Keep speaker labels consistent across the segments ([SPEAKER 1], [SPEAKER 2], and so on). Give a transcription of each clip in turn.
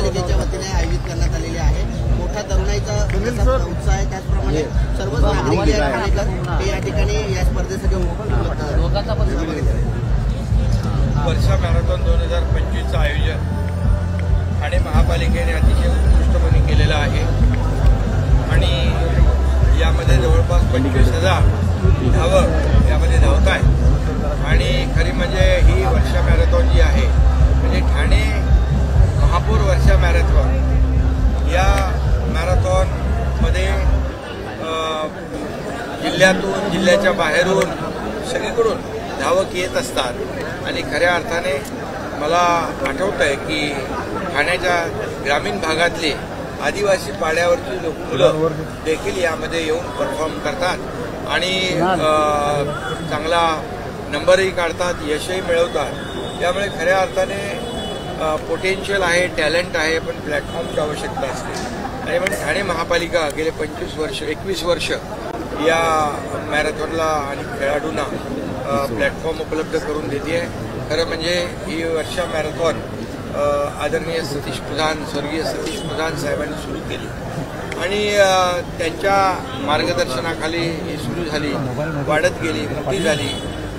[SPEAKER 1] महापालिकेच्या वतीने आयोजित करण्यात आलेले आहे। मोठा तरुणाईचा उत्साह आहे, त्याचप्रमाणे सर्वच नागरिक ठाणेकर या ठिकाणी या स्पर्धेसाठी
[SPEAKER 2] वर्षा मॅरेथॉन 2025चं आयोजन ठाणे महापालिकेने अतिशय उत्कृष्टपणे केलेलं आहे आणि यामध्ये जवळपास 25,000 धावक यामध्ये धावत आहे। आणि खरी म्हणजे ही वर्षा मॅरेथॉन जी आहे म्हणजे ठाणे महापौर वर्षा मॅरेथॉन या मॅरेथॉनमध्ये जिल्ह्यातून जिल्ह्याच्या बाहेरून सगळीकडून धावक येत असतात आणि खऱ्या अर्थाने मला आठवत आहे की ठाण्याच्या ग्रामीण भागातले आदिवासी पाड्यावरची मुलं देखील यामध्ये येऊन परफॉर्म करतात आणि चांगला नंबरही काढतात, यशही मिळवतात। त्यामुळे खऱ्या अर्थाने पोटेन्शियल आहे, टॅलेंट आहे, पण प्लॅटफॉर्मची आवश्यकता असते आणि म्हणून ठाणे महापालिका गेले 21 वर्ष या मॅरेथॉनला आणि खेळाडूंना प्लॅटफॉर्म उपलब्ध करून देते आहे। खरं म्हणजे ही वर्षा मॅरेथॉन आदरणीय सतीश प्रधान, स्वर्गीय सतीश प्रधान साहेबांनी सुरू केली आणि त्यांच्या मार्गदर्शनाखाली ही सुरू झाली, वाढत गेली, मोठी झाली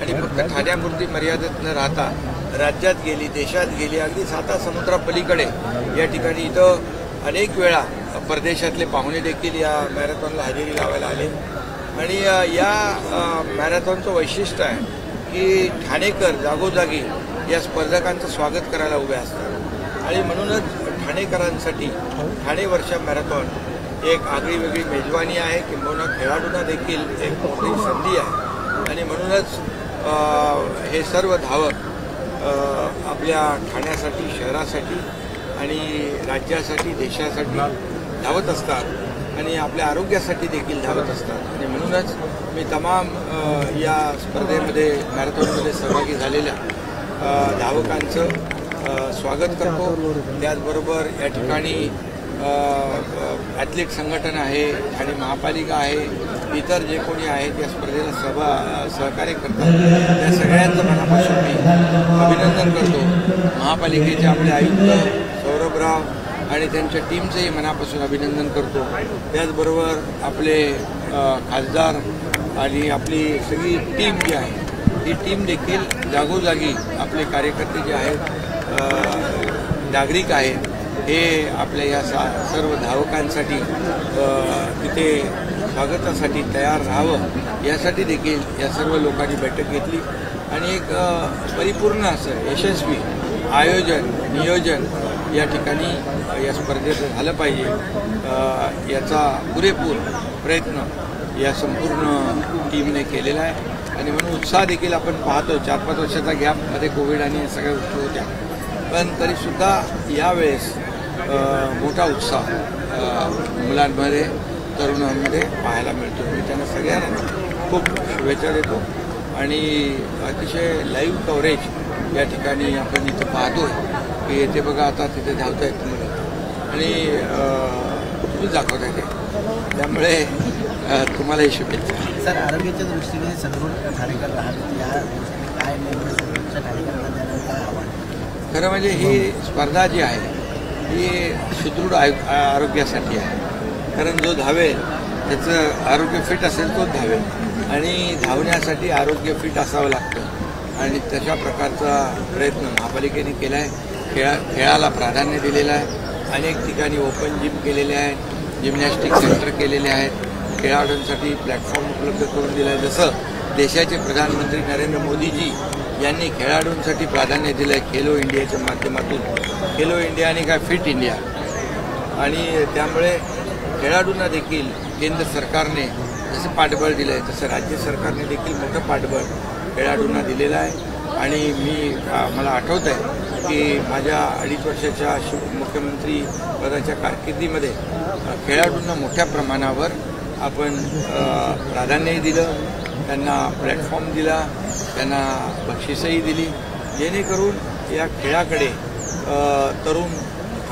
[SPEAKER 2] आणि फक्त ठाण्यापुरती मर्यादित न राहता राज्यात गेली, देशात गेली, अगदी 7 समुद्रापलीकडे या ठिकाणी इथं अनेक वेळा परदेशातले पाहुणे देखील या मॅरेथॉनला हजेरी लावायला आले आणि या मॅरेथॉनचं वैशिष्ट्य आहे की ठाणेकर जागोजागी या स्पर्धकांचं स्वागत करायला उभे असतात आणि म्हणूनच ठाणेकरांसाठी ठाणे वर्षा मॅरेथॉन एक आगळी वेगळी मेजवानी आहे, किंबहुना खेळाडूंना देखील एक मोठी संधी आहे आणि म्हणूनच हे सर्व धावक आपल्या ठाण्यासाठी, शहरासाठी आणि राज्यासाठी, देशासाठी धावत असतात आणि आपल्या आरोग्यासाठी देखील धावत असतात आणि म्हणूनच मी तमाम या स्पर्धेमध्ये मॅरेथॉनमध्ये सहभागी झालेल्या धावकांचं स्वागत करतो। त्याचबरोबर या ठिकाणी ॲथलीट संघटना आहे, ठाणे महापालिका आहे, इतर जे कोणी आहेत या स्पर्धेला सहकार्य करतात त्या सगळ्यांचं मनापासून मी अभिनंदन करतो। महापालिकेचे आपले आयुक्त सौरभराव आणि त्यांच्या टीमचंही मनापासून अभिनंदन करतो। त्याचबरोबर आपले खासदार आणि आपली सगळी टीम जी आहे ही टीम देखील जागोजागी आपले कार्यकर्ते जे आहेत, नागरिक आहेत, हे आपल्या या सर्व धावकांसाठी तिथे स्वागतासाठी तयार राहावं यासाठी देखील या सर्व लोकांनी बैठक घेतली आणि एक परिपूर्ण असं यशस्वी आयोजन, नियोजन या ठिकाणी या स्पर्धेचं झालं पाहिजे याचा पुरेपूर प्रयत्न या संपूर्ण टीमने केलेला आहे आणि म्हणून उत्साह देखील आपण पाहतो। 4-5 वर्षाचा गॅपमध्ये कोविड आणि या सगळ्या गोष्टी होत्या, पण तरीसुद्धा यावेळेस मोठा उत्साह मुलांमध्ये, तरुणांमध्ये पाहायला मिळतो। मी त्यांना सगळ्यांना खूप शुभेच्छा देतो आणि अतिशय लाईव्ह कव्हरेज या ठिकाणी आपण इथं पाहतो की येथे बघा आता तिथे धावत आहेत मुलं आणि तुम्ही दाखवताय ते, त्यामुळे तुम्हालाही शुभेच्छा।
[SPEAKER 1] सर, आरोग्याच्या दृष्टीने सदृढ ठाणेकर राहत या काय
[SPEAKER 2] खरं म्हणजे ही स्पर्धा जी आहे ही सुदृढ आरोग्यासाठी आहे, कारण जो धावेल त्याचं आरोग्य फिट असेल तोच धावेल आणि धावण्यासाठी आरोग्य फिट असावं लागतं आणि तशा प्रकारचा प्रयत्न महापालिकेने केला आहे। खेळाला प्राधान्य दिलेलं आहे, अनेक ठिकाणी ओपन जिम केलेले आहेत, जिम्नॅस्टिक सेंटर केलेले आहेत, खेळाडूंसाठी प्लॅटफॉर्म उपलब्ध करून दिला आहे। जसं देशाचे प्रधानमंत्री नरेंद्र मोदीजी यांनी खेळाडूंसाठी प्राधान्य दिलं आहे खेलो इंडियाच्या माध्यमातून, खेलो इंडिया आणि काय फिट इंडिया, आणि त्यामुळे खेळाडूंना देखील केंद्र सरकारने जसं पाठबळ दिलं आहे तसं राज्य सरकारने देखील मोठं पाठबळ खेळाडूंना दिलेलं आहे। आणि मला आठवत आहे की माझ्या 2.5 वर्षाच्या मुख्यमंत्री पदाच्या कारकिर्दीमध्ये खेळाडूंना मोठ्या प्रमाणावर आपण प्राधान्यही दिलं, त्यांना प्लॅटफॉर्म दिला, त्यांना बक्षीसही दिली, जेणेकरून या खेळाकडे तरुण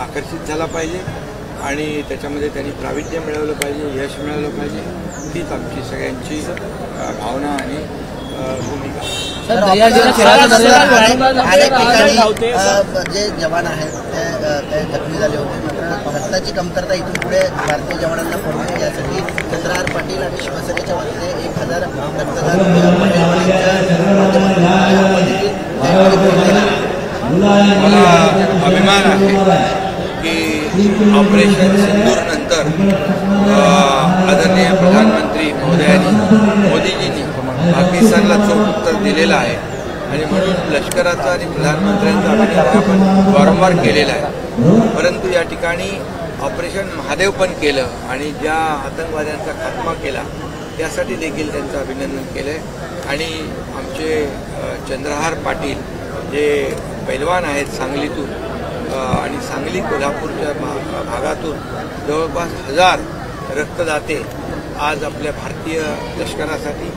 [SPEAKER 2] आकर्षित झाला पाहिजे आणि त्याच्यामध्ये त्यांनी प्रावीण्य मिळवलं पाहिजे, यश मिळवलं पाहिजे, हीच आमची सगळ्यांची भावना आणि भूमिका।
[SPEAKER 1] जे जवान आहेत ते जखमी झाले होते. मात्र रक्ताची कमतरता इथून पुढे भारतीय जवानांना पडू नये यासाठी चंद्रहार पाटील आणि शिवसेनेच्या वतीने 1000 रक्तदान
[SPEAKER 2] मला अभिमान आहे की ऑपरेशन सिंदूर नंतर आदरणीय प्रधानमंत्री मोदीजींनी पाकिस्तानला चोख उत्तर दिलेलं आहे आणि म्हणून लष्कराचं आणि प्रधानमंत्र्यांचं अभिनंदन आपण वारंवार केलेलं आहे. परंतु या ठिकाणी ऑपरेशन महादेव पण केलं आणि ज्या आतंकवाद्यांचा खात्मा केला त्यासाठी देखील त्यांचं अभिनंदन केलं आहे. आणि आमचे चंद्रहार पाटील जे पैलवान आहेत सांगलीतून आणि सांगली कोल्हापूरच्या भागातून जवळपास 1000 रक्तदाते आज आपल्या भारतीय लष्करासाठी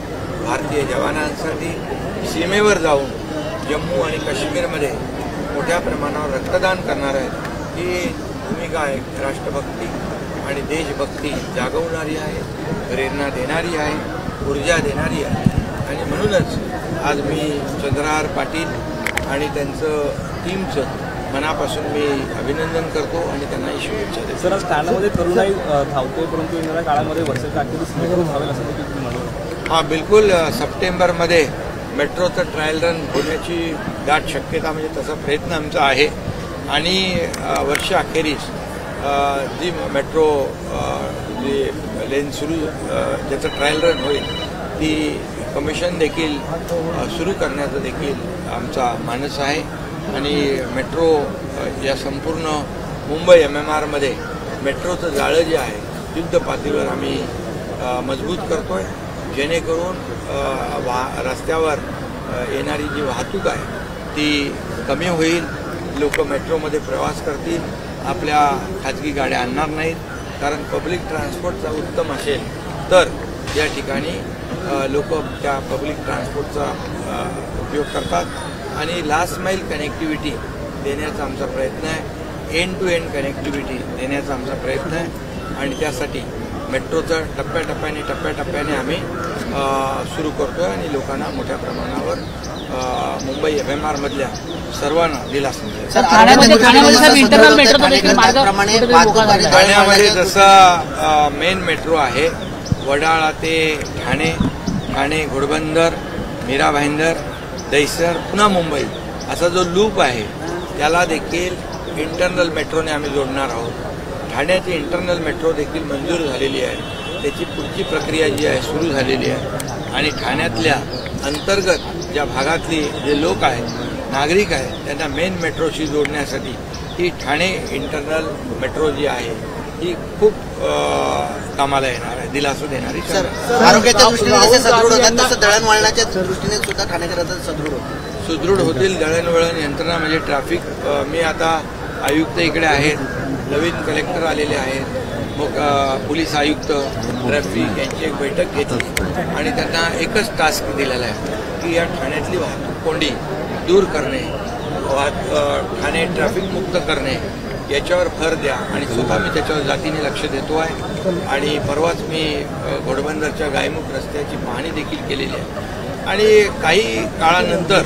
[SPEAKER 2] भारतीय जवानांसाठी सीमेवर जाऊन जम्मू आणि काश्मीरमध्ये मोठ्या प्रमाणावर रक्तदान करणार आहेत. ही भूमिका आहे राष्ट्रभक्ती आणि देशभक्ती जागवणारी आहे, प्रेरणा देणारी आहे, ऊर्जा देणारी आहे. आणि म्हणूनच आज मी चंद्रहार पाटील आणि त्यांचं टीमचं मनापासून मी अभिनंदन करतो आणि त्यांनाही शुभेच्छा देतो.
[SPEAKER 3] सर, आज ठाण्यामध्ये तरुणाई धावतोय, परंतु येणाऱ्या काळामध्ये वर्षाच्या अखेरीस मेट्रो धावेल असं देखील तुम्ही म्हणाल.
[SPEAKER 2] हां, बिलकुल. सप्टेंबरमध्ये मेट्रोचं ट्रायल रन होण्याची दाट शक्यता, म्हणजे तसा प्रयत्न आमचा आहे. आणि वर्षाअखेरीस जी मेट्रो जी लेन सुरू ज्याचं ट्रायल रन होईल ती कमिशन देखील सुरू करण्याचा देखील आमचा मानस आहे. आणि मेट्रो या संपूर्ण मुंबई MMRमध्ये मेट्रोचं जाळं जे आहे युद्ध पातळीवर आम्ही मजबूत करतोय, जेणेकरून रस्त्यावर येणारी जी वाहतूक आहे ती कमी होईल, लोक मेट्रोमध्ये प्रवास करतील, आपल्या खाजगी गाड्या आणणार नाहीत. कारण पब्लिक ट्रान्सपोर्टचा उत्तम असेल तर या ठिकाणी लोक त्या पब्लिक ट्रान्सपोर्टचा उपयोग करतात. आणि लास्ट माईल कनेक्टिव्हिटी देण्याचा आमचा प्रयत्न आहे, एंड टू एंड कनेक्टिव्हिटी देण्याचा आमचा प्रयत्न आहे. आणि त्यासाठी मेट्रोचं टप्प्याटप्प्याने आम्ही सुरू करतो आहे आणि लोकांना मोठ्या प्रमाणावर मुंबई MMRमधल्या सर्वांना दिलासा मिळेल. ठाण्यामध्ये जसा मेन मेट्रो आहे वडाळा ते ठाणे, ठाणे घोडबंदर, मीरा भाईंदर, दहिसर, पुन्हा मुंबई असा जो लूप आहे त्याला देखील इंटरनल मेट्रोने आम्ही जोडणार आहोत. ठाण्याची इंटरनल मेट्रो देखील मंजूर झालेली आहे, त्याची पुढची प्रक्रिया जी आहे सुरू झालेली आहे. आणि ठाण्यातल्या अंतर्गत ज्या भागातली जे लोक आहेत, नागरिक आहेत, त्यांना मेन मेट्रोशी जोडण्यासाठी ही ठाणे इंटरनल मेट्रो जी आहे ही खूप कामाला येणार आहे, दिलासा देणारी.
[SPEAKER 1] आरोग्याच्या दृष्टीने जसे सदृढ होतात तसं दळणवळणाच्या दृष्टीने सुद्धा ठाणेकर सुदृढ होतील. दळणवळण यंत्रणा म्हणजे ट्रॅफिक. मी आता आयुक्त इकडे आहेत, नवीन कलेक्टर आलेले आहेत, मग पोलीस आयुक्त, ट्रॅफिक यांची एक बैठक घेतली आणि त्यांना एकच टास्क दिलेला आहे की या ठाण्यातली वाहतूक कोंडी दूर करणे, ठाणे ट्रॅफिक मुक्त करणे याच्यावर भर द्या. आणि स्वतः मी त्याच्यावर जातीने लक्ष देतो आहे. आणि परवाच मी घोडबंदरच्या गायमुख रस्त्याची पाहणी देखील केलेली आहे. आणि काही काळानंतर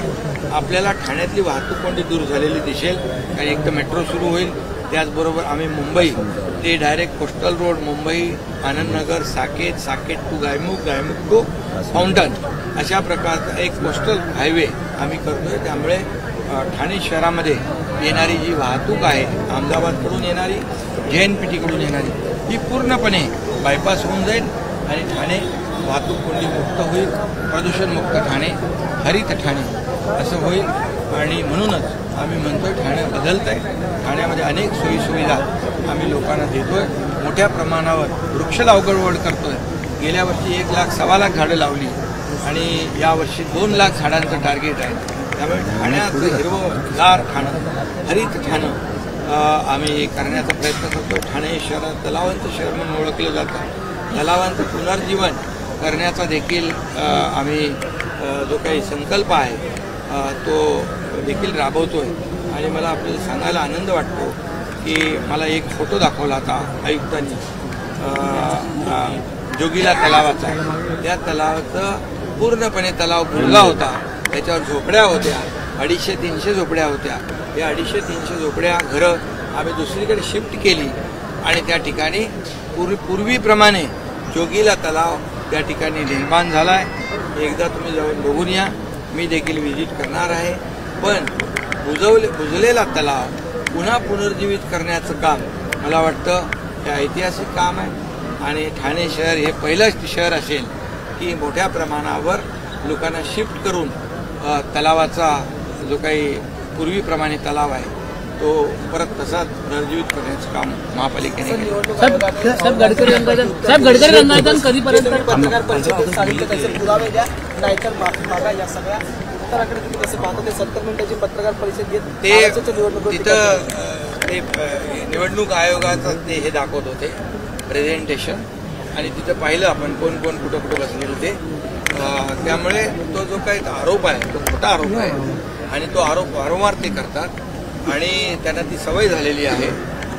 [SPEAKER 1] आपल्याला ठाण्यातली वाहतूक कोंडी दूर झालेली दिसेल. आणि एक तर मेट्रो सुरू होईल, त्याचबरोबर आम्ही मुंबई ते direct coastal road Mumbai Anandnagar, Saket, Saket to Gaimukh, Gaimukh to fountain अशा प्रकारचा एक कोस्टल हायवे आम्ही करतोय. त्यामुळे ठाणे शहरामध्ये येणारी जी वाहतूक आहे, अहमदाबादकडून येणारी, JNPTकडून येणारी, ही पूर्णपणे बायपास होऊन जाईल आणि ठाणे वाहतूक कोंडी मुक्त होईल, प्रदूषणमुक्त ठाणे, हरित ठाणे असं होईल. आणि म्हणूनच आम्ही म्हणतोय ठाणे बदलत आहे. ठाण्यामध्ये अनेक सोयीसुविधा आम्ही लोकांना देतोय, मोठ्या प्रमाणावर वृक्ष लागवड करतोय. गेल्या वर्षी 1 लाख, 1.25 लाख झाडं लावली आणि यावर्षी 2 लाख झाडांचं टार्गेट आहे. त्यामुळे ठाण्याचं हिरवंगार ठाणं, हरित ठाणं आम्ही करण्याचा प्रयत्न करतो. ठाणे शहरात तलावांचं शहर म्हणून ओळखलं जातं. तलावांचं पुनर्जीवन करण्याचा देखील आम्ही जो काही संकल्प आहे तो देखील राबवतोय. आणि मला आपल्याला सांगायला आनंद वाटतो की मला एक फोटो दाखवला होता आयुक्तांनी जोगीला तलावाचा. त्या तलावाचं पूर्णपणे तलाव भुरगा होता, त्याच्यावर झोपड्या होत्या, 250-300 झोपड्या होत्या. या 250-300 झोपड्या, घरं आम्ही दुसरीकडे शिफ्ट केली आणि त्या ठिकाणी पूर्वीप्रमाणे जोगीला तलाव त्या ठिकाणी निर्माण झाला आहे. एकदा तुम्ही जाऊन बघून या. मी देखील व्हिजिट करणार आहे. पण बुजलेला तलाव पुन्हा पुनर्जीवित करण्याचं काम मला वाटतं हे ऐतिहासिक काम आहे. आणि ठाणे शहर हे पहिलंच शहर असेल की मोठ्या प्रमाणावर लोकांना शिफ्ट करून तलावाचा जो काही पूर्वीप्रमाणे तलाव आहे तो परत तसाच पुनर्जीवित करण्याचं काम महापालिकेने केलं.
[SPEAKER 4] साहेब गडकरी रंगायतन कधीपर्यंत पत्रकार परिषदेत सांगितलं त्याचे पुरावे द्या नाहीतर माफी मागा. या सगळ्या उत्तराकडे तुम्ही कसं पाहता? ते 70 मिनिटाची पत्रकार परिषद घेत
[SPEAKER 1] तिथं ते निवडणूक आयोगाचं ते हे दाखवत होते प्रेझेंटेशन आणि तिथं पाहिलं आपण कोण कोण कुठं कुठं बसले होते. त्यामुळे तो जो काही आरोप आहे तो खोटा आरोप आहे आणि तो आरोप वारंवार ते करतात आणि त्यांना ती सवय झालेली आहे.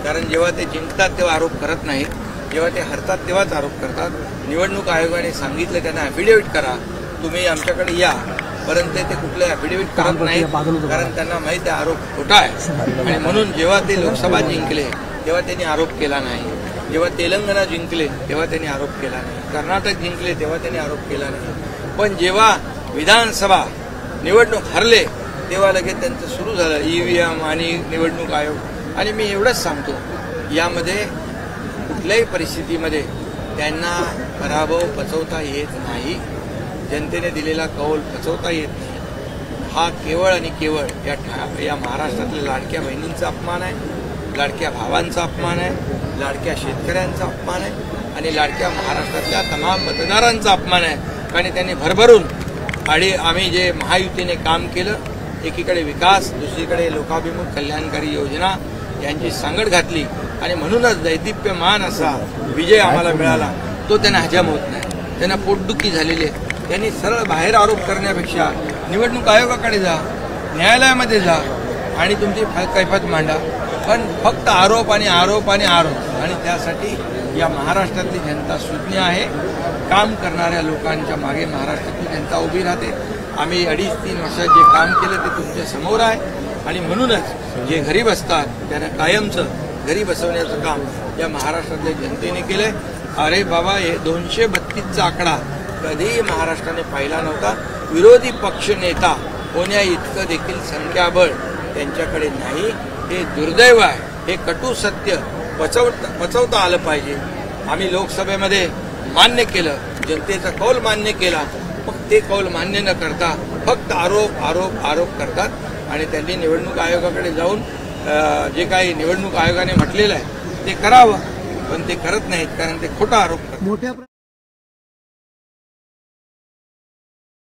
[SPEAKER 1] कारण जेव्हा ते जिंकतात तेव्हा आरोप करत नाहीत, जेव्हा ते हरतात तेव्हाच आरोप करतात. निवडणूक आयोगाने सांगितलं त्यांना ॲफिडेव्हिट करा, तुम्ही आमच्याकडे या, परंतु ते कुठलं ॲफिडेव्हिट करत नाहीत कारण त्यांना माहिती आहे आरोप खोटा आहे. आणि म्हणून जेव्हा ते लोकसभा जिंकले तेव्हा त्यांनी आरोप केला नाही, जेव्हा तेलंगणा जिंकले तेव्हा त्यांनी आरोप केला नाही, कर्नाटक जिंकले तेव्हा त्यांनी आरोप केला नाही. पण जेव्हा विधानसभा निवडणूक हरले तेव्हा लगेच त्यांचं सुरू झालं EVM आणि निवडणूक आयोग. आणि मी एवढंच सांगतो, यामध्ये कुठल्याही परिस्थितीमध्ये त्यांना पराभव पचवता येत नाही. जनतेने दिलेला कौल पचवता येत नाही. हा केवळ आणि केवळ या महाराष्ट्रातल्या लाडक्या बहिणींचा अपमान आहे, लाडक्या भावांचा अपमान आहे, लाडक्या शेतकऱ्यांचा अपमान आहे आणि लाडक्या महाराष्ट्रातल्या तमाम मतदारांचा अपमान आहे. आणि त्यांनी भरभरून आणि आम्ही जे महायुतीने काम केलं, एकीकडे विकास, दुसरीकडे लोकाभिमुख कल्याणकारी योजना यांची सांगड घातली आणि म्हणूनच दैदिप्यमान असा विजय आम्हाला मिळाला. तो त्यांना हजम होत नाही, त्यांना पोटदुखी झालेली आहे. त्यांनी सरळ बाहेर आरोप करण्यापेक्षा निवडणूक आयोगाकडे जा, न्यायालयामध्ये जा आणि तुमची कैफत मांडा. पण फक्त आरोप आणि आरोप आणि आरोप. आणि त्यासाठी या महाराष्ट्रातली जनता सुज्ञ आहे. काम करणाऱ्या लोकांच्या मागे महाराष्ट्रातली जनता उभी राहते. आम्ही 2.5-3 वर्षात जे काम केलं ते तुमच्या समोर आहे आणि म्हणूनच जे घरी बसतात त्यांना कायमचं घरी बसवण्याचं काम या महाराष्ट्रातल्या जनतेने केलंय. अरे बाबा, हे 232चा आकडा कधीही महाराष्ट्राने पाहिला नव्हता. विरोधी पक्ष नेता होण्या इतकं देखील संख्याबळ त्यांच्याकडे नाही. हे दुर्दैव आहे. हे कटू सत्य पचवता आलं पाहिजे. आम्ही लोकसभेमध्ये मान्य केलं, जनतेचा कौल मान्य केला, मग ते कौल मान्य न करता फक्त आरोप आरोप आरोप करतात. आणि त्यांनी निवडणूक आयोगाकडे जाऊन जे काही निवडणूक आयोगाने म्हटलेलं आहे ते करावं, पण ते करत नाहीत कारण ते खोटा आरोप करतात.